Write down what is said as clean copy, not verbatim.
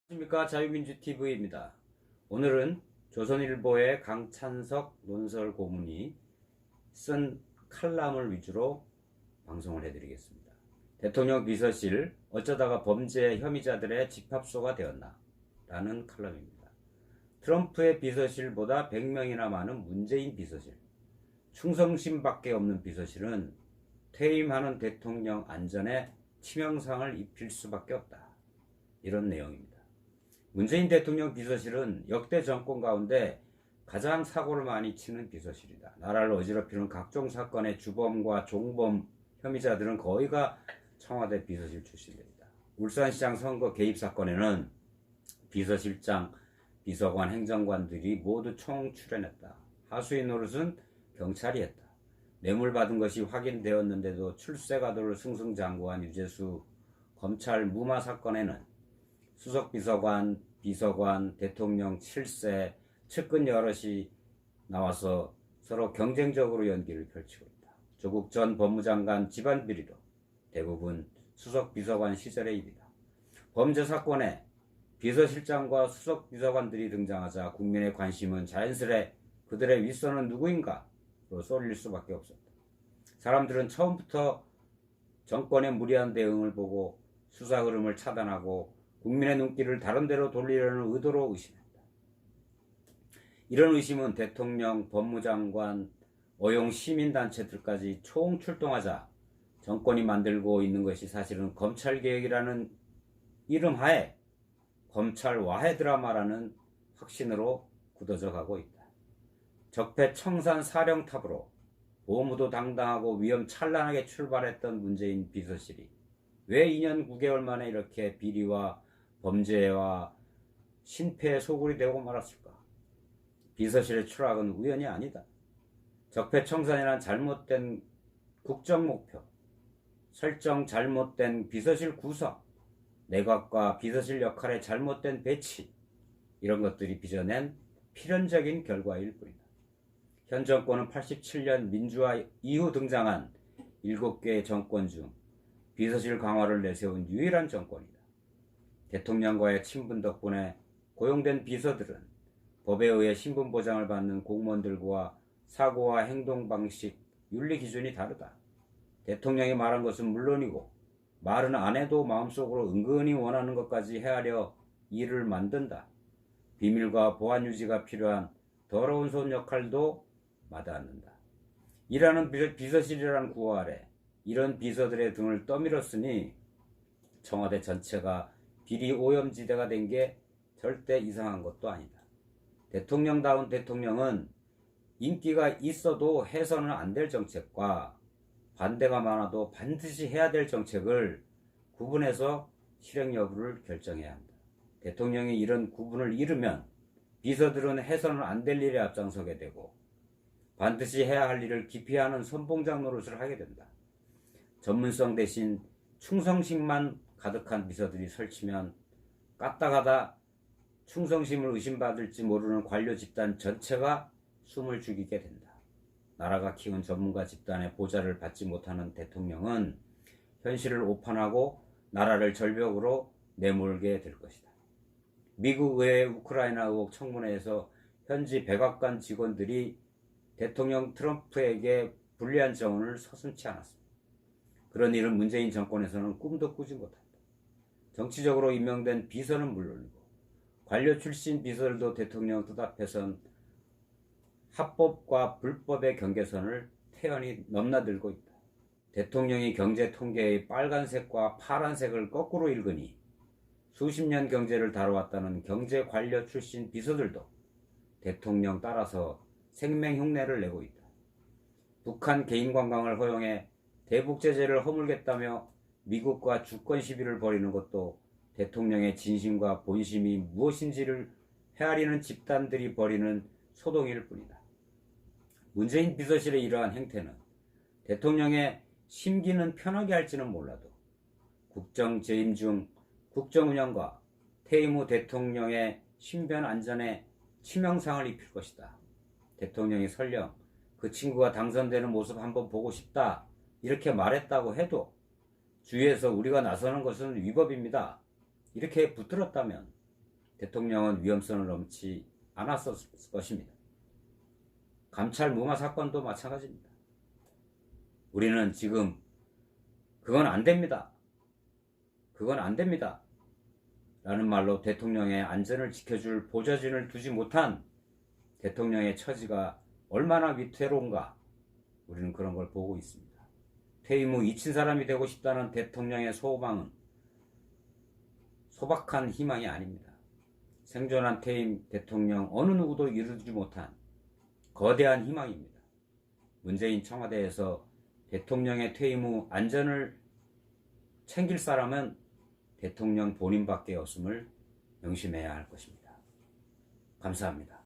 안녕하십니까. 자유민주TV입니다. 오늘은 조선일보의 강찬석 논설 고문이 쓴 칼럼을 위주로 방송을 해드리겠습니다. 대통령 비서실 어쩌다가 범죄 혐의자들의 집합소가 되었나? 라는 칼럼입니다. 트럼프의 비서실보다 100명이나 많은 문재인 비서실, 충성심밖에 없는 비서실은 퇴임하는 대통령 안전에 치명상을 입힐 수밖에 없다. 이런 내용입니다. 문재인 대통령 비서실은 역대 정권 가운데 가장 사고를 많이 치는 비서실이다. 나라를 어지럽히는 각종 사건의 주범과 종범 혐의자들은 거의가 청와대 비서실 출신들이다. 울산시장 선거 개입 사건에는 비서실장, 비서관, 행정관들이 모두 총출연했다. 하수인 노릇은 경찰이 했다. 뇌물 받은 것이 확인되었는데도 출세가도를 승승장구한 유재수 검찰 무마 사건에는 수석비서관, 비서관, 대통령 7세, 측근 여럿이 나와서 서로 경쟁적으로 연기를 펼치고 있다. 조국 전 법무장관 집안 비리도 대부분 수석비서관 시절의 일이다. 범죄 사건에 비서실장과 수석비서관들이 등장하자 국민의 관심은 자연스레 그들의 윗선은 누구인가로 쏠릴 수밖에 없었다. 사람들은 처음부터 정권의 무리한 대응을 보고 수사 흐름을 차단하고 국민의 눈길을 다른 데로 돌리려는 의도로 의심했다. 이런 의심은 대통령, 법무장관, 어용 시민단체들까지 총출동하자 정권이 만들고 있는 것이 사실은 검찰개혁이라는 이름 하에 검찰와해 드라마라는 확신으로 굳어져 가고 있다. 적폐청산 사령탑으로 보무도 당당하고 위험찬란하게 출발했던 문재인 비서실이 왜 2년 9개월 만에 이렇게 비리와 범죄와 신패의 소굴이 되고 말았을까? 비서실의 추락은 우연이 아니다. 적폐청산이란 잘못된 국정목표, 설정 잘못된 비서실 구성, 내각과 비서실 역할의 잘못된 배치, 이런 것들이 빚어낸 필연적인 결과일 뿐이다. 현 정권은 87년 민주화 이후 등장한 7개의 정권 중 비서실 강화를 내세운 유일한 정권이다. 대통령과의 친분 덕분에 고용된 비서들은 법에 의해 신분 보장을 받는 공무원들과 사고와 행동 방식, 윤리 기준이 다르다. 대통령이 말한 것은 물론이고 말은 안 해도 마음속으로 은근히 원하는 것까지 헤아려 일을 만든다. 비밀과 보안 유지가 필요한 더러운 손 역할도 마다않는다. 일하는 비서실이라는 구호 아래 이런 비서들의 등을 떠밀었으니 청와대 전체가 비리 오염지대가 된 게 절대 이상한 것도 아니다. 대통령다운 대통령은 인기가 있어도 해서는 안 될 정책과 반대가 많아도 반드시 해야 될 정책을 구분해서 실행 여부를 결정해야 한다. 대통령이 이런 구분을 잃으면 비서들은 해서는 안 될 일에 앞장서게 되고 반드시 해야 할 일을 기피하는 선봉장 노릇을 하게 된다. 전문성 대신 충성심만 가득한 비서들이 설치면 까딱하다 충성심을 의심받을지 모르는 관료 집단 전체가 숨을 죽이게 된다. 나라가 키운 전문가 집단의 보좌를 받지 못하는 대통령은 현실을 오판하고 나라를 절벽으로 내몰게 될 것이다. 미국 의회 우크라이나 의혹 청문회에서 현지 백악관 직원들이 대통령 트럼프에게 불리한 정언을 서슴지 않았습니다. 그런 일은 문재인 정권에서는 꿈도 꾸지 못한다. 정치적으로 임명된 비서는 물론이고 관료 출신 비서들도 대통령 뜻앞에선 합법과 불법의 경계선을 태연히 넘나들고 있다. 대통령이 경제 통계의 빨간색과 파란색을 거꾸로 읽으니 수십 년 경제를 다뤄왔다는 경제 관료 출신 비서들도 대통령 따라서 생명 흉내를 내고 있다. 북한 개인 관광을 허용해 대북 제재를 허물겠다며 미국과 주권 시비를 벌이는 것도 대통령의 진심과 본심이 무엇인지를 헤아리는 집단들이 벌이는 소동일 뿐이다. 문재인 비서실의 이러한 행태는 대통령의 심기는 편하게 할지는 몰라도 국정 재임 중 국정 운영과 퇴임 후 대통령의 신변 안전에 치명상을 입힐 것이다. 대통령이 설령 그 친구가 당선되는 모습 한번 보고 싶다 이렇게 말했다고 해도 주위에서 우리가 나서는 것은 위법입니다 이렇게 붙들었다면 대통령은 위험성을 넘지 않았었을 것입니다. 감찰 무마 사건도 마찬가지입니다. 우리는 지금 그건 안 됩니다. 그건 안 됩니다. 라는 말로 대통령의 안전을 지켜줄 보좌진을 두지 못한 대통령의 처지가 얼마나 위태로운가 우리는 그런 걸 보고 있습니다. 퇴임 후 잊힌 사람이 되고 싶다는 대통령의 소망은 소박한 희망이 아닙니다. 생존한 퇴임 대통령 어느 누구도 이루지 못한 거대한 희망입니다. 문재인 청와대에서 대통령의 퇴임 후 안전을 챙길 사람은 대통령 본인밖에 없음을 명심해야 할 것입니다. 감사합니다.